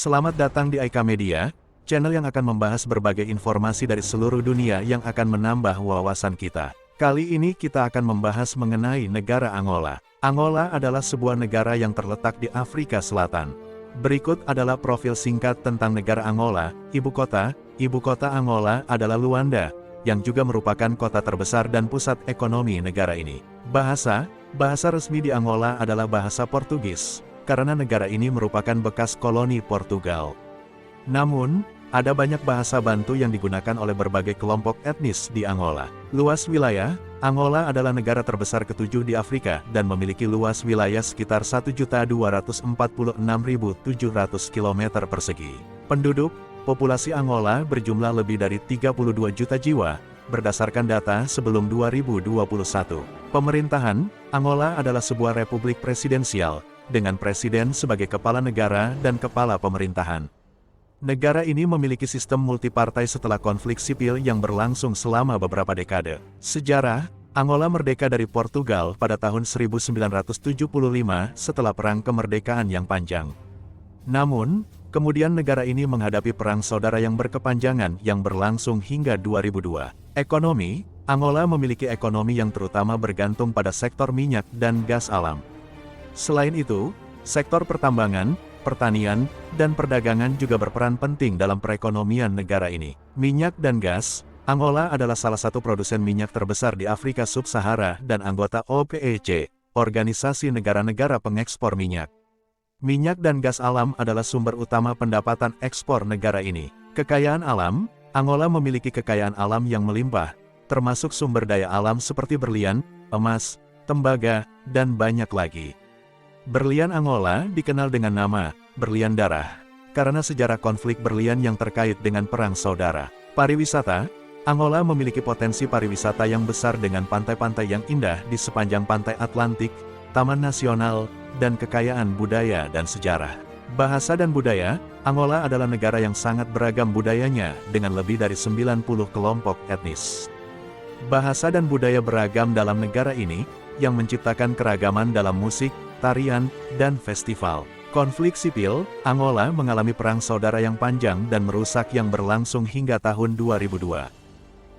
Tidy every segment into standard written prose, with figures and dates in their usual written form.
Selamat datang di Aika Media, channel yang akan membahas berbagai informasi dari seluruh dunia yang akan menambah wawasan kita. Kali ini kita akan membahas mengenai negara Angola. Angola adalah sebuah negara yang terletak di Afrika Selatan. Berikut adalah profil singkat tentang negara Angola. Ibu kota Angola adalah Luanda, yang juga merupakan kota terbesar dan pusat ekonomi negara ini. Bahasa resmi di Angola adalah bahasa Portugis, karena negara ini merupakan bekas koloni Portugal. Namun, ada banyak bahasa Bantu yang digunakan oleh berbagai kelompok etnis di Angola. Luas wilayah, Angola adalah negara terbesar ketujuh di Afrika dan memiliki luas wilayah sekitar 1.246.700 km persegi. Penduduk, populasi Angola berjumlah lebih dari 32 juta jiwa, berdasarkan data sebelum 2021. Pemerintahan, Angola adalah sebuah republik presidensial, dengan presiden sebagai kepala negara dan kepala pemerintahan. Negara ini memiliki sistem multipartai setelah konflik sipil yang berlangsung selama beberapa dekade. Sejarah, Angola merdeka dari Portugal pada tahun 1975 setelah Perang Kemerdekaan yang panjang. Namun, kemudian negara ini menghadapi perang saudara yang berkepanjangan yang berlangsung hingga 2002. Ekonomi, Angola memiliki ekonomi yang terutama bergantung pada sektor minyak dan gas alam. Selain itu, sektor pertambangan, pertanian, dan perdagangan juga berperan penting dalam perekonomian negara ini. Minyak dan gas, Angola adalah salah satu produsen minyak terbesar di Afrika Sub-Sahara dan anggota OPEC, Organisasi Negara-Negara Pengekspor Minyak. Minyak dan gas alam adalah sumber utama pendapatan ekspor negara ini. Kekayaan alam, Angola memiliki kekayaan alam yang melimpah, termasuk sumber daya alam seperti berlian, emas, tembaga, dan banyak lagi. Berlian Angola dikenal dengan nama berlian darah, karena sejarah konflik berlian yang terkait dengan perang saudara. Pariwisata, Angola memiliki potensi pariwisata yang besar dengan pantai-pantai yang indah di sepanjang pantai Atlantik, taman nasional, dan kekayaan budaya dan sejarah. Bahasa dan budaya, Angola adalah negara yang sangat beragam budayanya dengan lebih dari 90 kelompok etnis. Bahasa dan budaya beragam dalam negara ini, yang menciptakan keragaman dalam musik, tarian, dan festival. Konflik sipil, Angola mengalami perang saudara yang panjang dan merusak yang berlangsung hingga tahun 2002.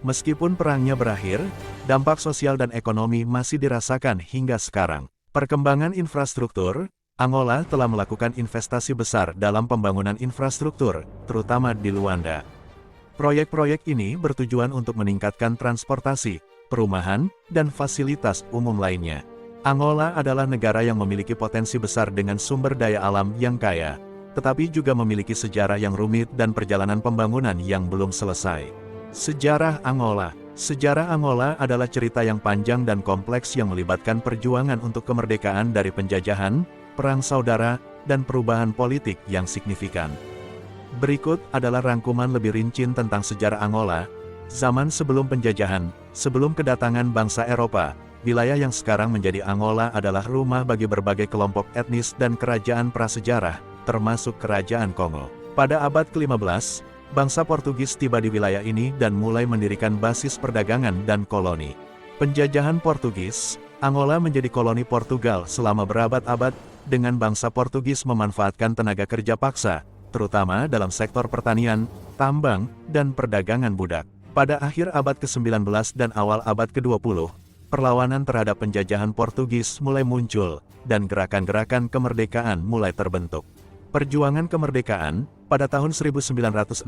Meskipun perangnya berakhir, dampak sosial dan ekonomi masih dirasakan hingga sekarang. Perkembangan infrastruktur, Angola telah melakukan investasi besar dalam pembangunan infrastruktur, terutama di Luanda. Proyek-proyek ini bertujuan untuk meningkatkan transportasi, perumahan, dan fasilitas umum lainnya. Angola adalah negara yang memiliki potensi besar dengan sumber daya alam yang kaya, tetapi juga memiliki sejarah yang rumit dan perjalanan pembangunan yang belum selesai. Sejarah Angola adalah cerita yang panjang dan kompleks yang melibatkan perjuangan untuk kemerdekaan dari penjajahan, perang saudara, dan perubahan politik yang signifikan. Berikut adalah rangkuman lebih rinci tentang sejarah Angola. Zaman sebelum penjajahan, sebelum kedatangan bangsa Eropa, wilayah yang sekarang menjadi Angola adalah rumah bagi berbagai kelompok etnis dan kerajaan prasejarah, termasuk Kerajaan Kongo. Pada abad ke-15, bangsa Portugis tiba di wilayah ini dan mulai mendirikan basis perdagangan dan koloni. Penjajahan Portugis, Angola menjadi koloni Portugal selama berabad-abad, dengan bangsa Portugis memanfaatkan tenaga kerja paksa, terutama dalam sektor pertanian, tambang, dan perdagangan budak. Pada akhir abad ke-19 dan awal abad ke-20, perlawanan terhadap penjajahan Portugis mulai muncul, dan gerakan-gerakan kemerdekaan mulai terbentuk. Perjuangan kemerdekaan, pada tahun 1961,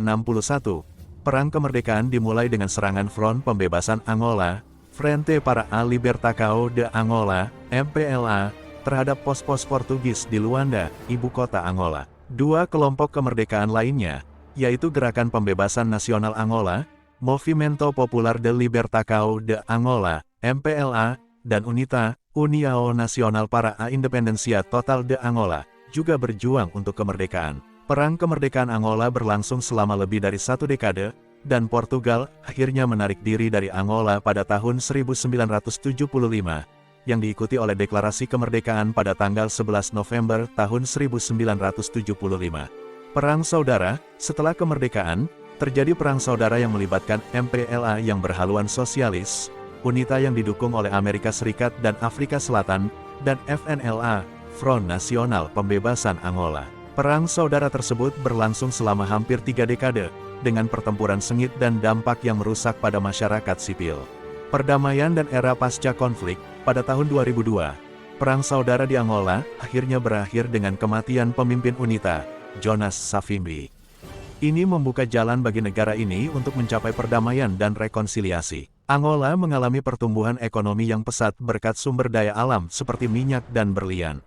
Perang Kemerdekaan dimulai dengan serangan Front Pembebasan Angola, Frente para a Libertação de Angola, MPLA, terhadap pos-pos Portugis di Luanda, ibu kota Angola. Dua kelompok kemerdekaan lainnya, yaitu Gerakan Pembebasan Nasional Angola, Movimento Popular de Libertação de Angola, MPLA, dan UNITA, União Nacional para a Independência Total de Angola, juga berjuang untuk kemerdekaan. Perang kemerdekaan Angola berlangsung selama lebih dari satu dekade, dan Portugal akhirnya menarik diri dari Angola pada tahun 1975, yang diikuti oleh Deklarasi Kemerdekaan pada tanggal 11 November tahun 1975. Perang Saudara, setelah kemerdekaan, terjadi perang saudara yang melibatkan MPLA yang berhaluan sosialis, UNITA yang didukung oleh Amerika Serikat dan Afrika Selatan, dan FNLA, Front Nasional Pembebasan Angola. Perang saudara tersebut berlangsung selama hampir 3 dekade, dengan pertempuran sengit dan dampak yang merusak pada masyarakat sipil. Perdamaian dan era pasca konflik, pada tahun 2002, Perang Saudara di Angola akhirnya berakhir dengan kematian pemimpin UNITA, Jonas Savimbi. Ini membuka jalan bagi negara ini untuk mencapai perdamaian dan rekonsiliasi. Angola mengalami pertumbuhan ekonomi yang pesat berkat sumber daya alam seperti minyak dan berlian.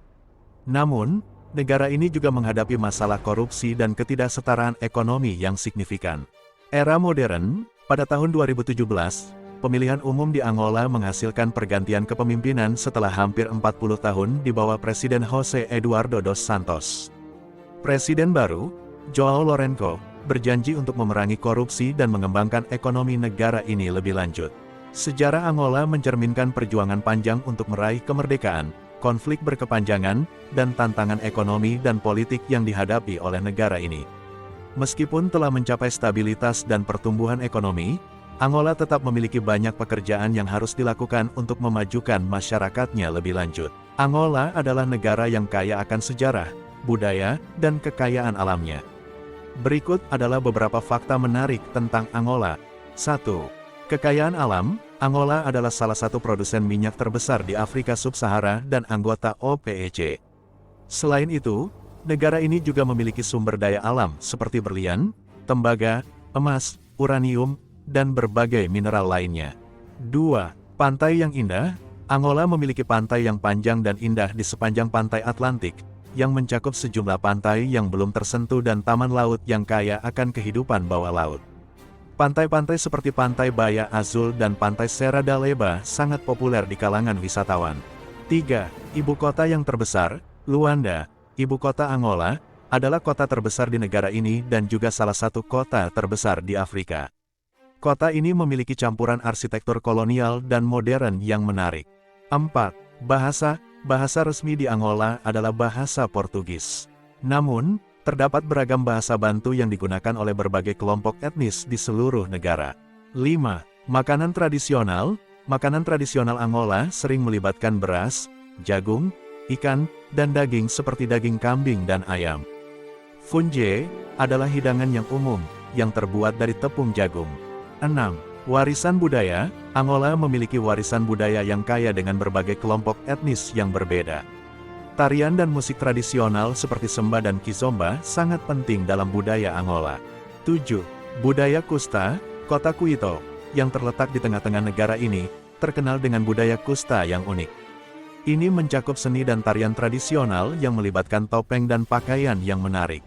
Namun, negara ini juga menghadapi masalah korupsi dan ketidaksetaraan ekonomi yang signifikan. Era modern, pada tahun 2017, pemilihan umum di Angola menghasilkan pergantian kepemimpinan setelah hampir 40 tahun di bawah Presiden José Eduardo dos Santos. Presiden baru, João Lourenço, berjanji untuk memerangi korupsi dan mengembangkan ekonomi negara ini lebih lanjut. Sejarah Angola mencerminkan perjuangan panjang untuk meraih kemerdekaan, konflik berkepanjangan, dan tantangan ekonomi dan politik yang dihadapi oleh negara ini. Meskipun telah mencapai stabilitas dan pertumbuhan ekonomi, Angola tetap memiliki banyak pekerjaan yang harus dilakukan untuk memajukan masyarakatnya lebih lanjut. Angola adalah negara yang kaya akan sejarah, budaya, dan kekayaan alamnya. Berikut adalah beberapa fakta menarik tentang Angola. 1. Kekayaan alam. Angola adalah salah satu produsen minyak terbesar di Afrika Sub-Sahara dan anggota OPEC. Selain itu, negara ini juga memiliki sumber daya alam seperti berlian, tembaga, emas, uranium, dan berbagai mineral lainnya. 2. Pantai yang indah. Angola memiliki pantai yang panjang dan indah di sepanjang pantai Atlantik, yang mencakup sejumlah pantai yang belum tersentuh dan taman laut yang kaya akan kehidupan bawah laut. Pantai-pantai seperti Pantai Baia Azul dan Pantai Serra da Leba sangat populer di kalangan wisatawan. 3. Ibu kota yang terbesar. Luanda, ibu kota Angola, adalah kota terbesar di negara ini dan juga salah satu kota terbesar di Afrika. Kota ini memiliki campuran arsitektur kolonial dan modern yang menarik. 4. Bahasa. Bahasa resmi di Angola adalah bahasa Portugis. Namun, terdapat beragam bahasa Bantu yang digunakan oleh berbagai kelompok etnis di seluruh negara. 5. Makanan tradisional. Makanan tradisional Angola sering melibatkan beras, jagung, ikan, dan daging seperti daging kambing dan ayam. Funje adalah hidangan yang umum, yang terbuat dari tepung jagung. 6. Warisan budaya. Angola memiliki warisan budaya yang kaya dengan berbagai kelompok etnis yang berbeda. Tarian dan musik tradisional seperti semba dan kizomba sangat penting dalam budaya Angola. 7. Budaya Kusta. Kota Quito, yang terletak di tengah-tengah negara ini, terkenal dengan budaya Kusta yang unik. Ini mencakup seni dan tarian tradisional yang melibatkan topeng dan pakaian yang menarik.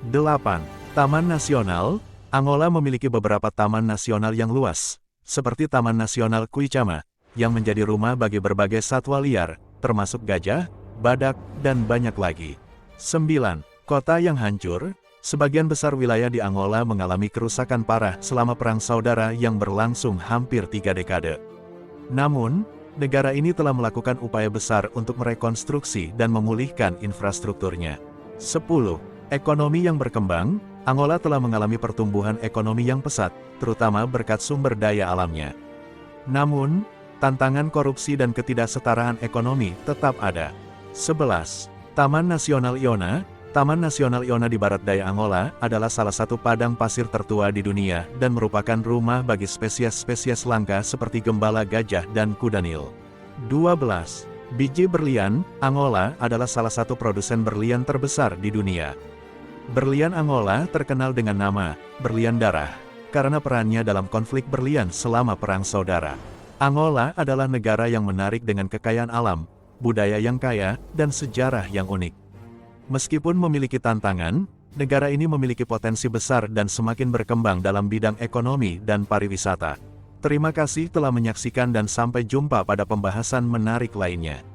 8. Taman Nasional. Angola memiliki beberapa taman nasional yang luas, seperti Taman Nasional Cuichama, yang menjadi rumah bagi berbagai satwa liar, termasuk gajah, badak, dan banyak lagi. 9. Kota yang hancur. Sebagian besar wilayah di Angola mengalami kerusakan parah selama Perang Saudara yang berlangsung hampir 3 dekade. Namun, negara ini telah melakukan upaya besar untuk merekonstruksi dan memulihkan infrastrukturnya. 10. Ekonomi yang berkembang. Angola telah mengalami pertumbuhan ekonomi yang pesat, terutama berkat sumber daya alamnya. Namun, tantangan korupsi dan ketidaksetaraan ekonomi tetap ada. 11. Taman Nasional Iona. Taman Nasional Iona di barat daya Angola adalah salah satu padang pasir tertua di dunia dan merupakan rumah bagi spesies-spesies langka seperti gembala gajah dan kuda Nil. 12. Biji berlian. Angola adalah salah satu produsen berlian terbesar di dunia. Berlian Angola terkenal dengan nama berlian darah, karena perannya dalam konflik berlian selama Perang Saudara. Angola adalah negara yang menarik dengan kekayaan alam, budaya yang kaya, dan sejarah yang unik. Meskipun memiliki tantangan, negara ini memiliki potensi besar dan semakin berkembang dalam bidang ekonomi dan pariwisata. Terima kasih telah menyaksikan dan sampai jumpa pada pembahasan menarik lainnya.